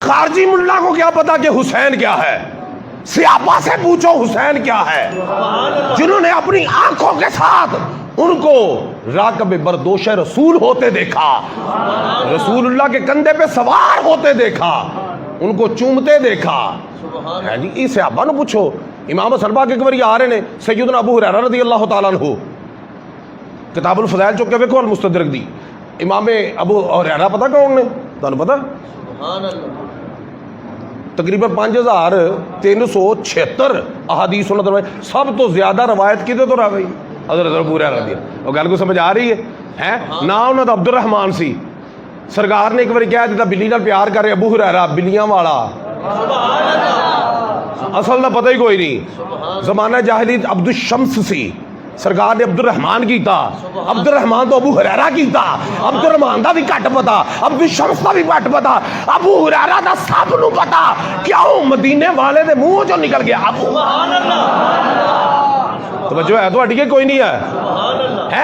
खारजी मुल्ला को क्या पता कि हुसैन क्या है? सियापा से पूछो हुसैन क्या है, जिन्होंने अपनी आंखों के साथ उनको राकब बरदोश रसूल होते देखा, रसूलुल्लाह के कंधे पे सवार होते देखा, उनको चूमते देखा है जी। इस सहाबा ने पूछो। इमाम सलबा के एक बार आ रहे ने सैयदना अबू हुरैरा रज़ी अल्लाह तआला अन्हु किताबुल फज़ाइल चुक के वेखो अल मुस्तदरक दी। इमाम अबू हुरैरा पता कौन ने? तुहानू पता? तकरीबन 5376 अहादीस सब तो ज्यादा रवायत किदे तो रह गई? हज़रत अबू हुरैरा दी। और गल को समझ आ रही है? ना उन्होंने अब्दुल रहमान सी, सरकार ने एक बार कह दिता बिल्ली नाल प्यार करे अबू हुरैरा बिल्लियां वाला, असल का पता ही कोई नहीं। जमाना जाहिली अब्दुल शम्स सी, सरकार ने अब्दुल रहमान कीता, अब्दुल रहमान तो अबू हुरैरा कीता, अब्दुल रहमान का भी घट पता, अब्दुल शम्स का भी घट पता, अबू हुरैरा का सब नूं पता। क्यों? मदीने वाले दे मुंह चों निकल गया अबू। तो जो है तो कोई नहीं है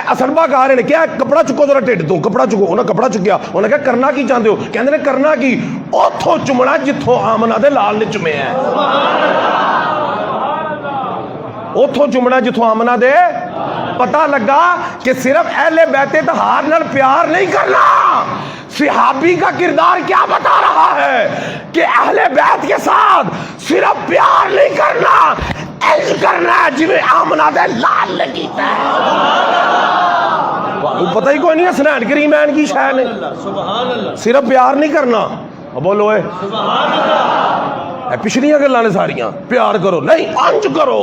असलबा कहा रहे ने क्या कपड़ा चुको जरा ढिड तो, कपड़ा चुको। उन्हें कपड़ा चुकया, उन्हें कहा करना की चाहते हो? कहते ने करना की उथों चुमना जिथों आमना दे लाल ने चुमे है, उथों चुमना जिथों आमना दे। पता लगा कि सिर्फ अहले बैते तहार नाल प्यार नहीं करना, सिहाबी का किरदार क्या बता रहा है कि अहले बैत के साथ सिर्फ प्यार नहीं करना, ऐश करना है जिवें आमना दे लाल ने कीता है। पता ही कोई नहीं हसनैन करीमैन की शय ने, सिर्फ प्यार नहीं करना। बोलो पिछलियां गल्लां ने सारियां, प्यार करो नहीं अंज करो।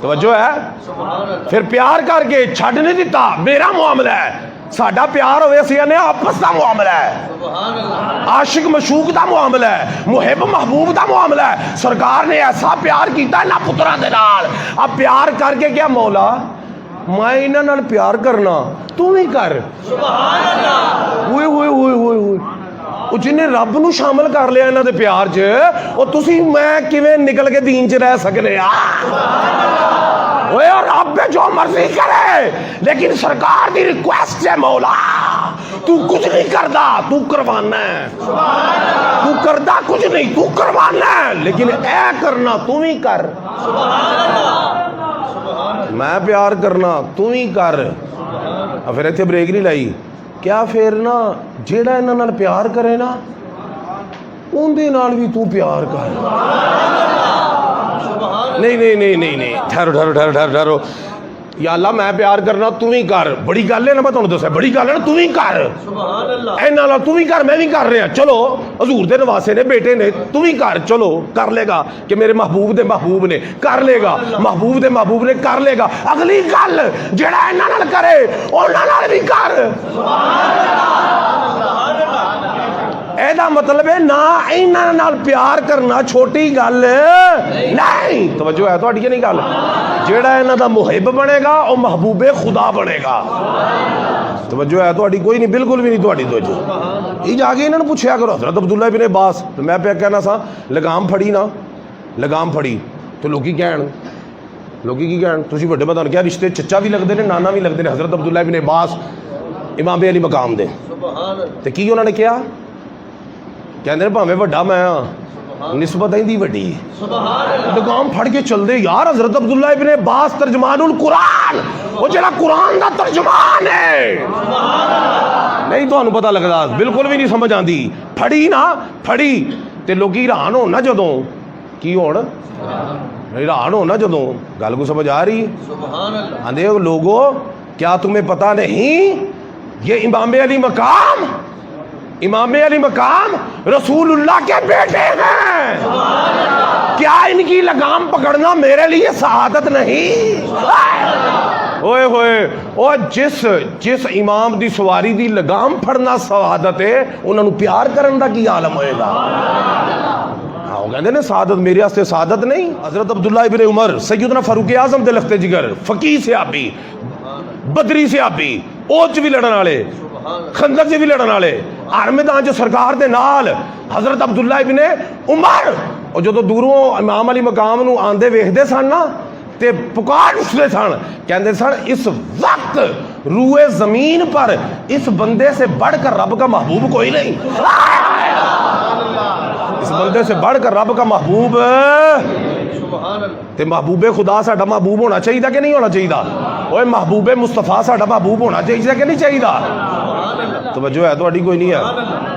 तवज्जो है? फिर प्यार करके छड़ नहीं दिता, मेरा मामला है, साडा प्यार होवे असीं ने आपस का मामला है, आशिक मशूक का मामला है, मुहिब महबूब का मामला है। सरकार ने ऐसा प्यार किया ना पुत्रा दे नाल। अब प्यार करके क्या मौला मैं इन्हां नाल प्यार करना, तू भी कर। हुए हुए हुए हुए हुए जिन्हें रब नूं शामिल कर लिया इन्हां दे प्यार च, और तुसीं मैं किवें निकल के दीन च रह सकने आ? ओए रब जो मर्जी करे, लेकिन सरकार की रिक्वेस्ट है मौला तू कुछ नहीं करदा, तू करवाना है, तू करदा कुछ नहीं, तू करवाना है, लेकिन ऐ करना तू भी कर। मैं प्यार करना तू भी कर। फिर इत्थे ब्रेक नहीं लाई। क्या फिर ना जेड़ा इन्हां नाल प्यार करे ना उहदे नाल भी तू प्यार कर। नहीं नहीं नहीं नहीं नहीं, ठहरो ठहरो ठहरो ठहरो ठहरो। या अल्लाह मैं प्यार करना तू भी कर, बड़ी गल है ना, मैं तुहानू दस्सिया बड़ी गल है ना, तू भी कर, इन्हां नाल तू भी कर, मैं भी कर रहा। चलो हजूर दे नवासे ने, बेटे ने, तू भी कर, चलो कर लेगा कि मेरे महबूब दे महबूब ने कर लेगा, महबूब दे महबूब ने कर लेगा। अगली गल जेड़ा इन्हां नाल करे उन्हां नाल भी कर। एदा मतलब है ना इन्हां नाल प्यार करना छोटी गल नहीं। तवज्जो है तुहाडी नहीं गल? जेड़ा इन्हां दा मुहिब बनेगा वो महबूबे खुदा बनेगा। तवज्जो है तुहाडी कोई नहीं, बिल्कुल भी नहीं तुहाडी तवज्जो। ये जाके इन्हां नूं पुछया करो हज़रत अब्दुल्ला इब्न अब्बास, तो मैं पे कहना सा लगाम फड़ी ना, लगाम फड़ी तो लोकी कहण, लोकी की कहण तुसीं वड्डे मैं तुहानूं क्या रिश्ते चचा भी लगदे ने नाना भी लगदे ने हज़रत अब्दुल्ला इब्न अब्बास इमाम अली मकाम दे। ते की उन्होंने कहा? कहते भावें वड्डा मैं हाँ, निस्बत इंदी वड्डी। लगाम फड़ के चल दे यार। हज़रत अब्दुल्ला इब्न अब्बास तर्जमानुल कुरान, वो जरा कुरान दा तर्जमान है। नहीं तो पता लगता, बिल्कुल भी नहीं समझ आती। फड़ी ना फड़ी ते लोकी हैरान हो ना जदों, की होण हैरान हो ना जदों गल को समझ आ रही। आंदे लोगो क्या तुम्हें पता नहीं ये इमाम अली मकाम, इमाम अली मकाम रसूलुल्लाह के बेटे हैं। क्या इनकी लगाम पकड़ना मेरे लिए शहादत नहीं? ओए होए, और जिस इमाम दी सवारी दी लगाम फड़ना शहादत है, उन्होंने प्यार करने का की आलम होएगा। हाँ कहते ने शहादत मेरे वास्ते शहादत नहीं। हज़रत अब्दुल्ला इब्न उमर सैयदना फारूक आज़म दे लख्ते जिगर, फकीह सहाबी, बदरी सहाबी, ओच भी लड़न वाले, खंदक से भी लड़न वाले, हर मैदान च सरकार दे नाल हज़रत अब्दुल्ला इब्न उमर। और जो दूरों इमाम अली मकाम नूं आंदे वेखदे सन ना ते पुकार उठदे सन, कहंदे सन इस वक्त रूए जमीन पर इस बंदे से बढ़कर रब का महबूब कोई नहीं। अपने से बढ़कर रब का महबूब ते महबूबे खुदा साडा महबूब होना चाहिए कि नहीं होना चाहिए? ओए महबूबे मुस्तफा साडा महबूब होना चाहिए कि नहीं चाहिए? तवज्जो है थोड़ी कोई नहीं है?